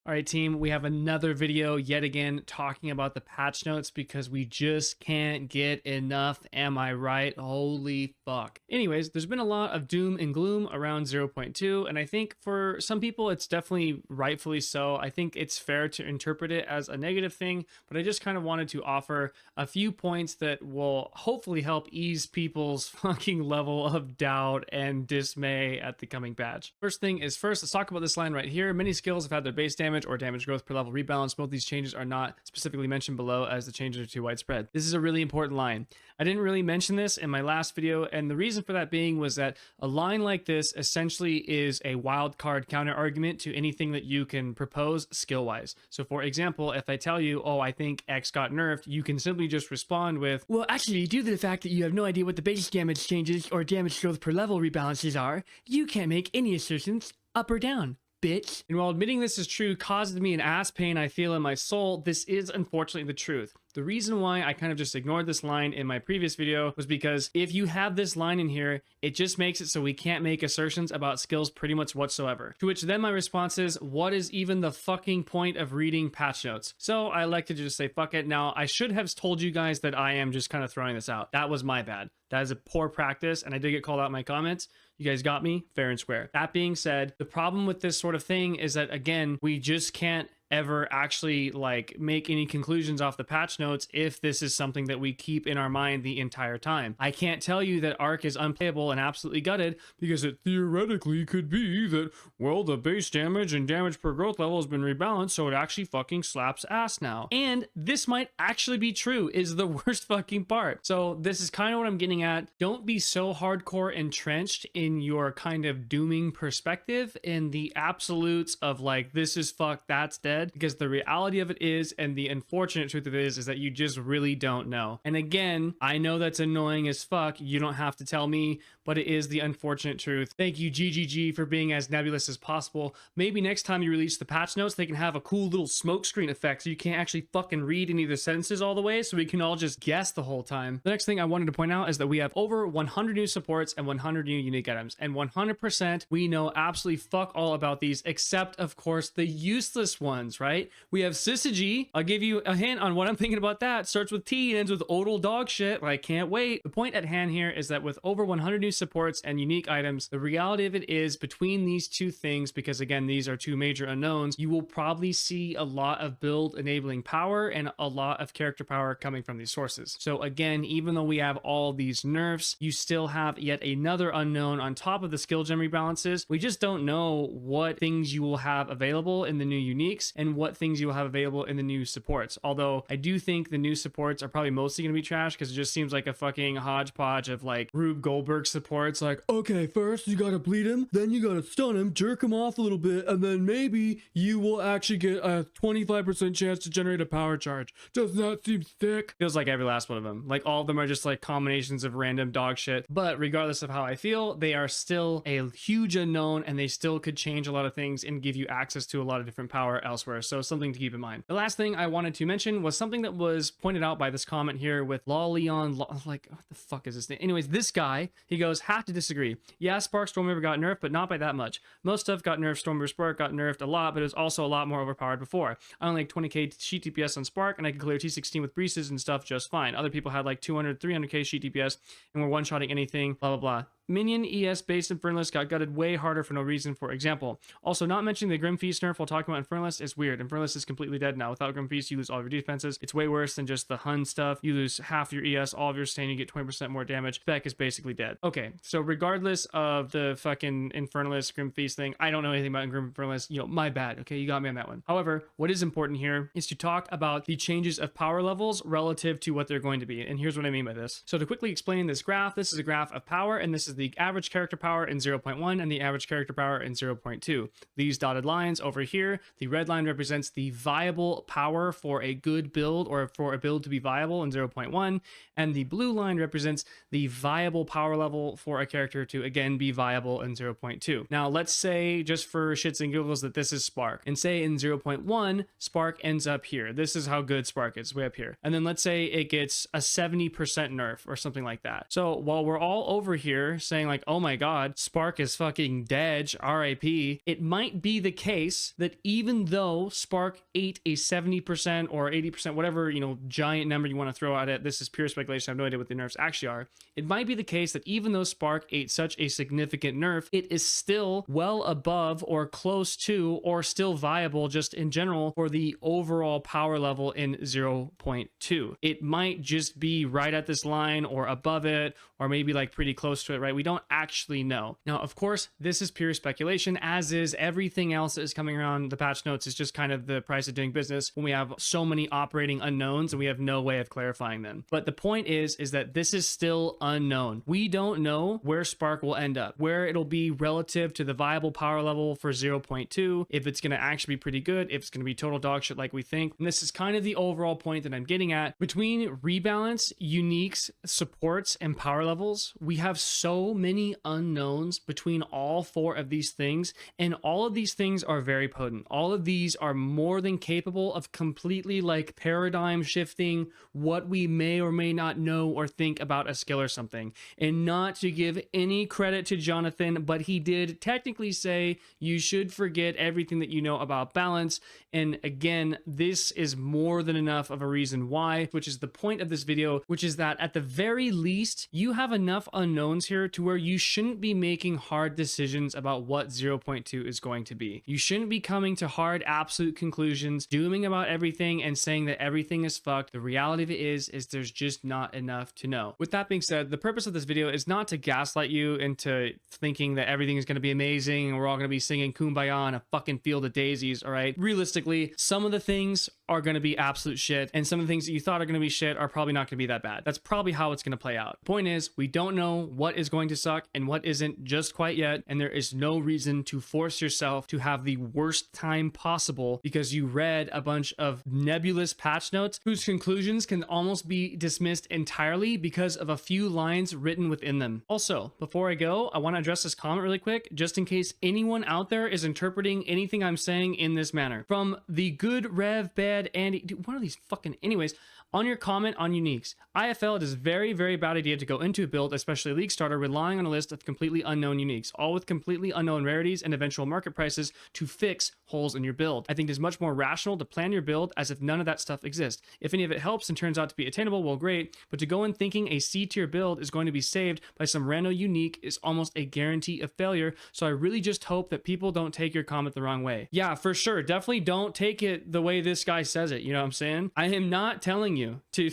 All right, team, we have another video yet again talking about the patch notes because we just can't get enough. Am I right? Holy fuck. Anyways, there's been a lot of doom and gloom around 0.2, and I think for some people it's definitely rightfully so. I think it's fair to interpret it as a negative thing, but I just kind of wanted to offer a few points that will hopefully help ease people's fucking level of doubt and dismay at the coming patch. First thing is first, let's talk about this line right here. Many skills have had their base damage or damage growth per level rebalance. Both these changes are not specifically mentioned below as the changes are too widespread. This is a really important line. I didn't really mention this in my last video, and the reason for that being was that a line like this essentially is a wild card counter argument to anything that you can propose skill wise. So for example, if I tell you, oh, I think X got nerfed, you can simply just respond with, well, actually, due to the fact that you have no idea what the base damage changes or damage growth per level rebalances are, you can't make any assertions up or down, bitch. And while admitting this is true causes me an ass pain I feel in my soul, this is unfortunately the truth. The reason why I kind of just ignored this line in my previous video was because if you have this line in here, it just makes it so we can't make assertions about skills pretty much whatsoever. To which then my response is, what is even the fucking point of reading patch notes? So I like to just say, fuck it. Now, I should have told you guys that I am just kind of throwing this out. That was my bad. That is a poor practice, and I did get called out in my comments. You guys got me fair and square. That being said, the problem with this sort of thing is that, again, we just can't ever actually like make any conclusions off the patch notes if this is something that we keep in our mind the entire time. I can't tell you that Arc is unplayable and absolutely gutted because it theoretically could be that, well, the base damage and damage per growth level has been rebalanced, so it actually fucking slaps ass now. And this might actually be true is the worst fucking part. So this is kind of what I'm getting at. Don't be so hardcore entrenched in your kind of dooming perspective in the absolutes of like, this is fucked, that's dead. Because the reality of it is, and the unfortunate truth of it is that you just really don't know. And again, I know that's annoying as fuck. You don't have to tell me, but it is the unfortunate truth. Thank you, GGG, for being as nebulous as possible. Maybe next time you release the patch notes, they can have a cool little smoke screen effect so you can't actually fucking read any of the sentences all the way, so we can all just guess the whole time. The next thing I wanted to point out is that we have over 100 new supports and 100 new unique items, and 100% we know absolutely fuck all about these, except of course the useless ones. Right? We have Syzygy. I'll give you a hint on what I'm thinking about that. Starts with T and ends with odal dog shit. I can't wait. The point at hand here is that with over 100 new supports and unique items, the reality of it is between these two things, because again, these are two major unknowns, you will probably see a lot of build enabling power and a lot of character power coming from these sources. So again, even though we have all these nerfs, you still have yet another unknown on top of the skill gem rebalances. We just don't know what things you will have available in the new uniques and what things you will have available in the new supports. Although I do think the new supports are probably mostly going to be trash because it just seems like a fucking hodgepodge of like Rube Goldberg supports. Like, okay, first you gotta bleed him, then you gotta stun him, jerk him off a little bit, and then maybe you will actually get a 25% chance to generate a power charge. Does that seem thick? Feels like every last one of them. Like all of them are just like combinations of random dog shit. But regardless of how I feel, they are still a huge unknown and they still could change a lot of things and give you access to a lot of different power elsewhere. So something to keep in mind. The last thing I wanted to mention was something that was pointed out by this comment here with Leon, like, what the fuck is this name? Anyways, this guy, he goes, have to disagree. Yeah, Spark Stormreaver got nerfed, but not by that much. Most stuff got nerfed. Stormreaver Spark got nerfed a lot, but it was also a lot more overpowered before. I only like 20k sheet DPS on Spark, and I could clear T16 with Breezes and stuff just fine. Other people had like 200, 300k sheet DPS and were one-shotting anything, blah, blah, blah. Minion ES based Infernalist got gutted way harder for no reason, for example. Also, not mentioning the Grim Feast nerf while talking about Infernalist is weird. Infernalist is completely dead now. Without Grim Feast, you lose all of your defenses. It's way worse than just the Hun stuff. You lose half your ES, all of your sustain, you get 20% more damage. Spec is basically dead. Okay, so regardless of the fucking Infernalist Grim Feast thing, I don't know anything about Grim Infernalist. You know, my bad. Okay, you got me on that one. However, what is important here is to talk about the changes of power levels relative to what they're going to be. And here's what I mean by this. So to quickly explain this graph, this is a graph of power, and this is the average character power in 0.1 and the average character power in 0.2. These dotted lines over here, the red line represents the viable power for a good build or for a build to be viable in 0.1, and the blue line represents the viable power level for a character to again be viable in 0.2. Now let's say, just for shits and giggles, that this is Spark, and say in 0.1 Spark ends up here. This is how good Spark is, way up here. And then let's say it gets a 70% nerf or something like that. So while we're all over here, saying like, oh my god, Spark is fucking dead, RIP, it might be the case that even though Spark ate a 70% or 80%, whatever, you know, giant number you want to throw at it, this is pure speculation, I have no idea what the nerfs actually are, it might be the case that even though Spark ate such a significant nerf, it is still well above or close to or still viable just in general for the overall power level in 0.2. It might just be right at this line or above it, or maybe like pretty close to it, right? We don't actually know. Now, of course, this is pure speculation, as is everything else that is coming around the patch notes. Is just kind of the price of doing business when we have so many operating unknowns and we have no way of clarifying them. But the point is that this is still unknown. We don't know where Spark will end up, where it'll be relative to the viable power level for 0.2, if it's going to actually be pretty good, if it's going to be total dog shit like we think. And this is kind of the overall point that I'm getting at. Between rebalance, uniques, supports, and power levels, we have so many unknowns between all four of these things, and all of these things are very potent. All of these are more than capable of completely like paradigm shifting what we may or may not know or think about a skill or something. And not to give any credit to Jonathan, but he did technically say you should forget everything that you know about balance. And again, this is more than enough of a reason why, which is the point of this video, which is that at the very least, you have enough unknowns here to where you shouldn't be making hard decisions about what 0.2 is going to be. You shouldn't be coming to hard absolute conclusions, dooming about everything and saying that everything is fucked. The reality of it is there's just not enough to know. With that being said, the purpose of this video is not to gaslight you into thinking that everything is going to be amazing and we're all going to be singing Kumbaya on a fucking field of daisies, all right? Realistically, some of the things are going to be absolute shit, and some of the things that you thought are going to be shit are probably not going to be that bad. That's probably how it's going to play out. Point is, we don't know what is going to suck and what isn't just quite yet, and there is no reason to force yourself to have the worst time possible because you read a bunch of nebulous patch notes whose conclusions can almost be dismissed entirely because of a few lines written within them. Also, before I go, I want to address this comment really quick, just in case anyone out there is interpreting anything I'm saying in this manner. From the good Rev Bed Andy, dude, one of these fucking, anyways, on your comment on uniques, IFL, it is very, very bad idea to go into a build, especially League Starter, relying on a list of completely unknown uniques, all with completely unknown rarities and eventual market prices to fix holes in your build. I think it is much more rational to plan your build as if none of that stuff exists. If any of it helps and turns out to be attainable, well, great, but to go in thinking a C tier build is going to be saved by some random unique is almost a guarantee of failure, so I really just hope that people don't take your comment the wrong way. Yeah, for sure, definitely don't take it the way this guy says it, you know what I'm saying? I am not telling you to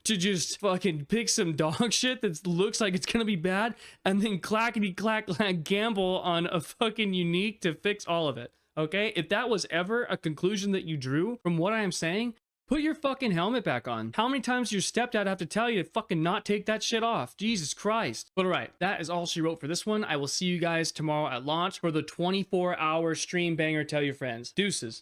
just fucking pick some dog shit that looks like it's gonna be bad and then clackety clack gamble on a fucking unique to fix all of it. Okay, if that was ever a conclusion that you drew from what I am saying, put your fucking helmet back on. How many times your stepdad have to tell you to fucking not take that shit off? Jesus Christ. But all right, that is all she wrote for this one. I will see you guys tomorrow at launch for the 24-hour stream banger. Tell your friends. Deuces.